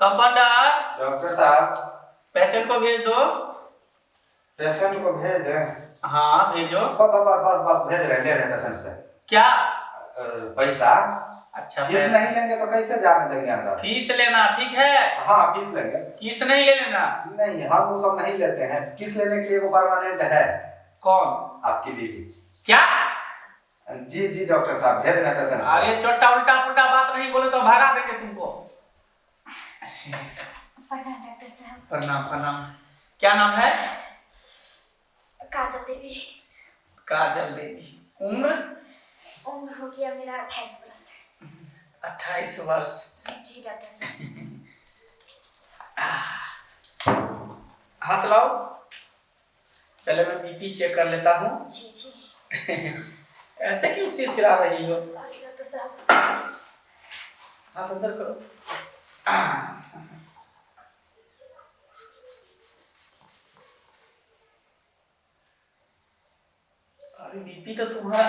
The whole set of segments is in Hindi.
कंपाउंडर, डॉक्टर साहब, पेशेंट को भेज दो। पेशेंट को भेज दें? हाँ भेजो। बस भेज रहे हैं, ले रहे हैं पेशेंट से। क्या पैसा? अच्छा फीस नहीं लेंगे तो कैसे जाने देंगे अंदर? फीस लेना ठीक है। हाँ फीस लेंगे। फीस नहीं ले लेना। नहीं हम वो सब नहीं लेते हैं। किस लेने के लिए वो परमानेंट है। कौन? आपकी बीवी। क्या? जी जी डॉक्टर साहब भेज रहे हैं पेशेंट। अरे छोटा उल्टा पुल्टा बात नहीं बोले तो भगा देंगे तुमको। प्रणाम डॉक्टर साहब। प्रणाम प्रणाम। क्या नाम है? काजल देवी। काजल देवी। उम्र? उम्र हो गया मेरा 28 वर्ष। 28 वर्ष। जी डॉक्टर साहब। हाथ लाओ। पहले मैं बीपी चेक कर लेता हूँ। जी जी। ऐसे क्यों सिरसिरा रही हो? अरे डॉक्टर साहब। हाथ अंदर करो। अरे बीपी तो तुम्हारा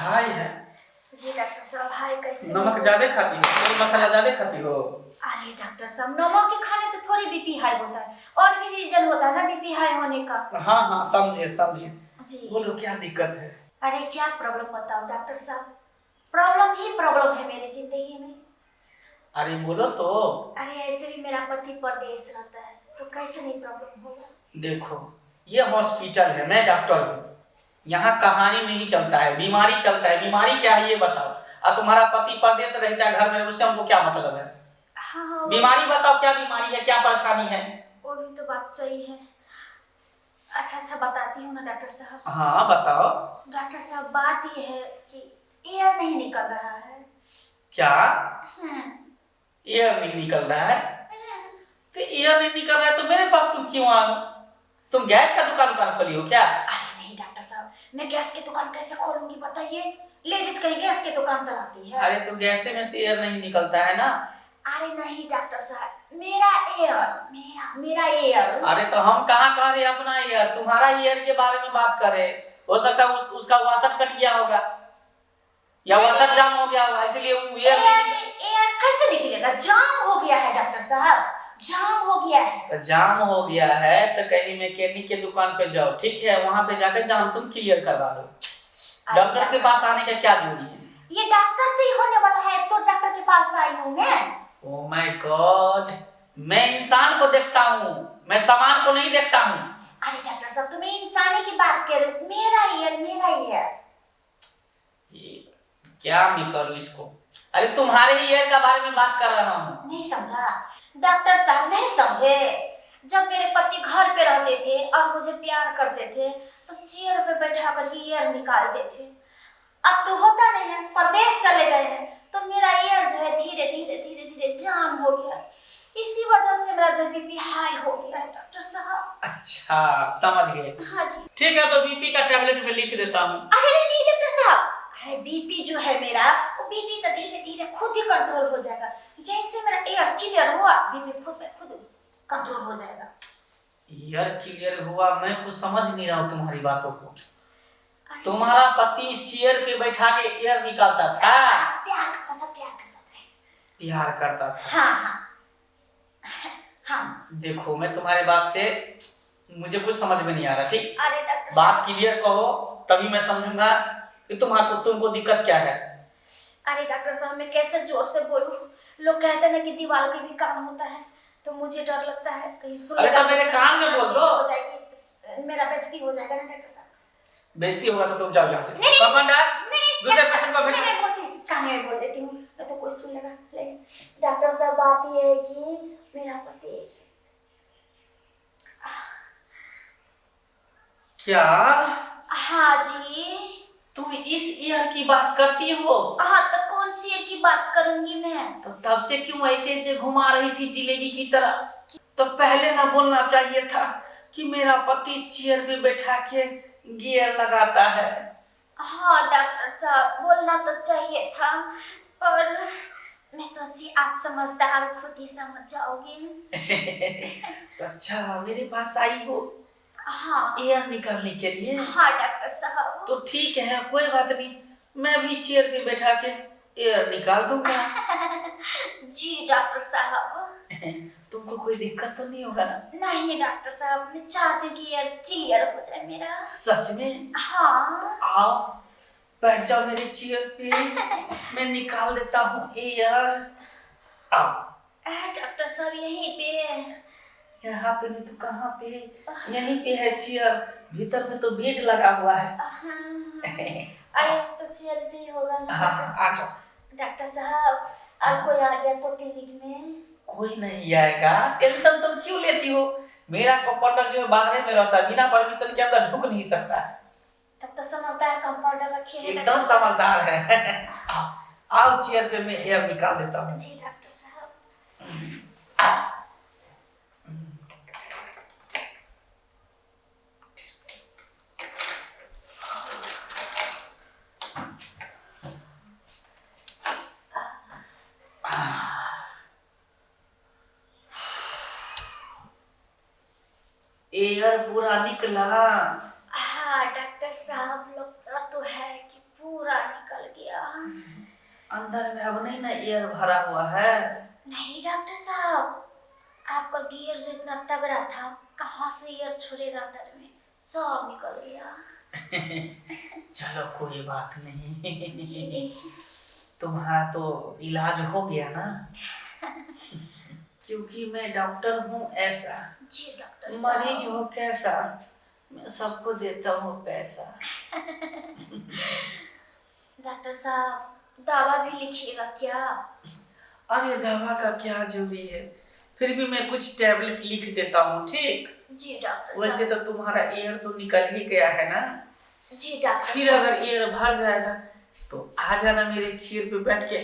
हाई है। जी डॉक्टर साहब हाय कैसे? नमक ज्यादा खाती हो? तेल मसाला ज्यादा खाती हो? अरे डॉक्टर साहब नमक के खाने से थोड़ी बीपी हाई होता है, और भी रीजन होता है ना बीपी हाई होने का। हाँ हाँ समझे समझे। जी बोलो क्या दिक्कत है? अरे क्या प्रॉब्लम बताओ डॉक्टर साहब, प्रॉब्लम ही प्रॉब्लम है मेरी जिंदगी में। अरे बोलो तो। अरे ऐसे भी मेरा पति परदेश रहता है तो कैसे नहीं प्रॉब्लम होगा। देखो ये हॉस्पिटल है, मैं डॉक्टर हूँ। यहाँ कहानी नहीं चलता है, बीमारी चलता है। बीमारी क्या है ये बताओ। और तुम्हारा पति परदेश रहे चाहे घर में, उससे हमको क्या मतलब है? हाँ बीमारी बताओ, क्या बीमारी है, क्या परेशानी है? वो भी तो बात सही है। अच्छा बताती हूँ ना डॉक्टर साहब। हाँ बताओ। डॉक्टर साहब बात ये है कि एयर नहीं निकल रहा है। क्या एयर नहीं निकल रहा है? तो एयर नहीं निकल रहा है तो मेरे पास तुम क्यों आ? तुम गैस का दुकान खोली हो क्या? अरे नहीं डॉक्टर साहब, मैं गैस की दुकान कैसे खोलूंगी बताइए। लेडीज कहीं गैस की दुकान चलाती है? अरे तो गैस में से एयर नहीं निकलता है ना। अरे नहीं डॉक्टर साहब मेरा एयर। अरे तो हम कहाँ कह रहे अपना एयर, तुम्हारा एयर के बारे में बात कर रहे। हो सकता है उसका वासट कट गया होगा या वासट जाम हो गया होगा, इसलिए एयर कैसे निकलेगा? जाम हो गया है डॉक्टर साहब, जाम हो गया है। तो जाम हो गया है तो कहीं मैकेनिक के दुकान पे जाओ, ठीक है? वहां पे जाकर जाम तुम क्लियर करवा दो। डॉक्टर के पास आने का क्या जरूरी है? ये डॉक्टर से ही होने वाला है तो डॉक्टर के पास आई हूँ मैं। ओह माय गॉड, मैं इंसान को देखता हूँ, मैं सामान को नहीं देखता हूँ। अरे डॉक्टर साहब तुम्हें इंसानी की बात कर रहे हो, मेरा ईयर। क्या मैं करूँ इसको? अरे तुम्हारे ही ईयर का बारे में बात कर रहा हूँ। नहीं समझा डॉक्टर साहब, नहीं समझे। जब मेरे पति घर पे रहते थे और मुझे प्यार करते थे तो चेयर पे बैठा कर ईयर निकालते थे। अब तो होता नहीं है, परदेश चले गए हैं तो मेरा ईयर जो है धीरे धीरे जाम हो गया। इसी वजह से मेरा जो बीपी हाई हो गया है डॉक्टर साहब। अच्छा समझ गए। हाँ जी ठीक है, तो बीपी का टैबलेट में लिख देता हूँ। अरे नहीं डॉक्टर साहब, अरे बीपी जो है मेरा, वो बीपी तो धीरे धीरे खुद ही कंट्रोल हो जाएगा। जैसे मेरा एयर क्लियर हुआ बीपी खुद कंट्रोल हो जाएगा। एयर क्लियर हुआ? मैं कुछ समझ नहीं रहा हूँ तुम्हारी बातों को। तुम्हारा पति चेयर पे बैठा के एयर निकालता था? प्यार करता था। प्यार करता था? हाँ। देखो मैं तुम्हारी बात से मुझे कुछ समझ में नहीं आ रहा, ठीक? अरे डॉक्टर बात क्लियर कहो तभी मैं समझूंगा कि तुमको दिक्कत क्या है। अरे डॉक्टर साहब मैं कैसे जोर से बोलूं, लोग कहते हैं ना कि दीवार के भी कान होता है तो मुझे डर लगता है कहीं सुन अरे तो मेरे कान में बोल दो। हो जाएगी, मेरा बेइज्जती हो जाएगा ना डॉक्टर साहब। बेइज्जती होगा तो तुम जाओ यहाँ से। कंपाउंडर दूसरे पेशेंट को भेजो। मैं बोल देती हूँ, मैं तो कोई सुनेगा। लेकिन डॉक्टर साहब बात ये है कि मेरा पति। क्या? हाँ जी। तुम इस ईयर की बात करती हो? हाँ तो कौन सी ईयर की बात करूंगी मैं? तो तब से क्यों ऐसे घुमा रही थी जिलेबी की तरह? तो पहले ना बोलना चाहिए था कि मेरा पति चेयर पे बैठा के गियर लगाता है। हाँ डॉक्टर साहब बोलना तो चाहिए था, पर मैं सोची आप समझदार खुद ही समझ जाओगे। तो अच्छा मेरे पास आई हो हाँ एयर निकालने के लिए? हाँ डॉक्टर साहब। तो ठीक है कोई बात नहीं, मैं भी चेयर पे बैठा के एयर निकाल दूंगा। जी डॉक्टर साहब। तुमको कोई दिक्कत तो नहीं होगा ना? नहीं डॉक्टर साहब, मैं चाहती हूँ कि ईयर क्लियर हो जाए मेरा। सच में? हाँ। आओ बैठ जाओ मेरे चेयर पे, मैं निकाल देता हूँ ईयर। आओ। डॉक्टर साहब यहीं पे? यहाँ पे नहीं तो कहाँ पे? यहीं पे है चेयर, भीतर में तो बेड लगा हुआ है। अरे तो चेयर पे होगा ना। हाँ आ जाओ। डॉक्टर साहब अब कोई आ गया तो क्लिनिक में? कोई नहीं आएगा, टेंशन तुम क्यों लेती हो? मेरा कंपाउंडर जो है बाहर में रहता है, बिना परमिशन के अंदर ढुक नहीं सकता है। तब तो समझदार कंपाउंडर रखिए। एकदम समझदार है। आओ आओ चेयर पे, मैं एयर निकाल देता हूँ। जी डॉक्टर साहब। एयर पूरा निकला। हाँ डॉक्टर साहब, लगता तो है कि पूरा निकल गया। अंदर में अब नहीं ना एयर भरा हुआ है? नहीं डॉक्टर साहब, आपका गियर जो इतना तगड़ा था, कहाँ से एयर छोड़ेगा अंदर में, सब निकल गया। चलो कोई बात नहीं। जी। तुम्हारा तो इलाज हो गया ना? क्योंकि मैं डॉक्टर हूँ ऐसा, जी डॉक्टर मरीज साहब। हो कैसा, मैं सबको देता हूँ पैसा। डॉक्टर साहब दवा भी लिखिएगा क्या? अरे दवा का क्या जरूरी है, फिर भी मैं कुछ टैबलेट लिख देता हूँ, ठीक? जी डॉक्टर वैसे साहब। तो तुम्हारा एयर तो निकल ही गया है ना? जी डॉक्टर फिर साहब। अगर एयर भर जाएगा तो आ जाना मेरे चेयर पे बैठ के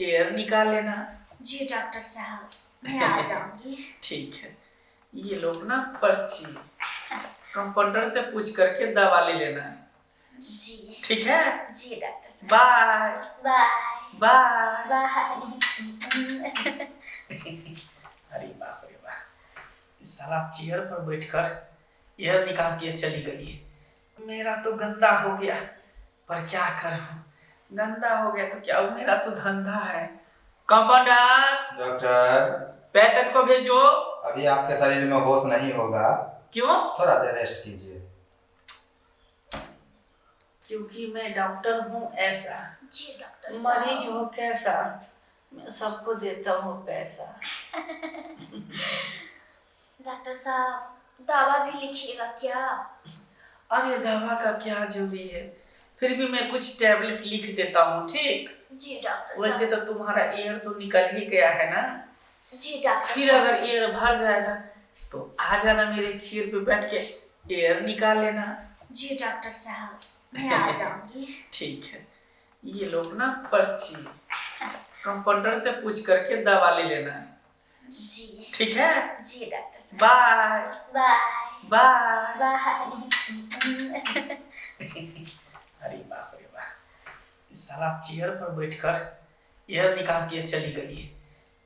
एयर निकाल लेना। जी डॉक्टर साहब, मैं आ जाऊंगी। ठीक है, ये लोग ना पर्ची कंपाउंडर से पूछ करके दवा ले लेना। जी। ठीक है, जी डॉक्टर साहब। Bye bye bye. बाय। अरे बाप रे बाप, इस साला चेयर पर बैठकर एयर निकाल के चली गई। मेरा तो गंदा हो गया, पर क्या करूं, गंदा हो गया तो क्या, मेरा तो धंधा है। कंपाउंडर, डॉक्टर पेशेंट को भेजो। अभी आपके शरीर में होश नहीं होगा, क्यों? थोड़ा देर रेस्ट कीजिए। क्योंकि मैं डॉक्टर हूँ ऐसा, जी डॉक्टर मरीज साहब। हो कैसा, मैं सबको देता हूँ पैसा। डॉक्टर साहब दवा भी लिखिएगा क्या? अरे दवा का क्या जरूरी है, फिर भी मैं कुछ टैबलेट लिख देता हूँ, ठीक? जी डॉक्टर वैसे साहब। तो तुम्हारा एयर तो निकल ही गया है ना? जी डॉक्टर फिर साहब। अगर एयर भर जाएगा तो आ जाना मेरे चेयर पे बैठ के एयर निकाल लेना। जी डॉक्टर साहब, मैं आ जाऊंगी। ठीक है, ये लोग ना पर्ची कंपाउंडर से पूछ करके दवा ले लेना। जी। ठीक है, जी डॉक्टर साहब। Bye bye bye. बाय। अरे बाप रे बाप, इस साला चेयर पर बैठकर एयर निकाल के चली गई।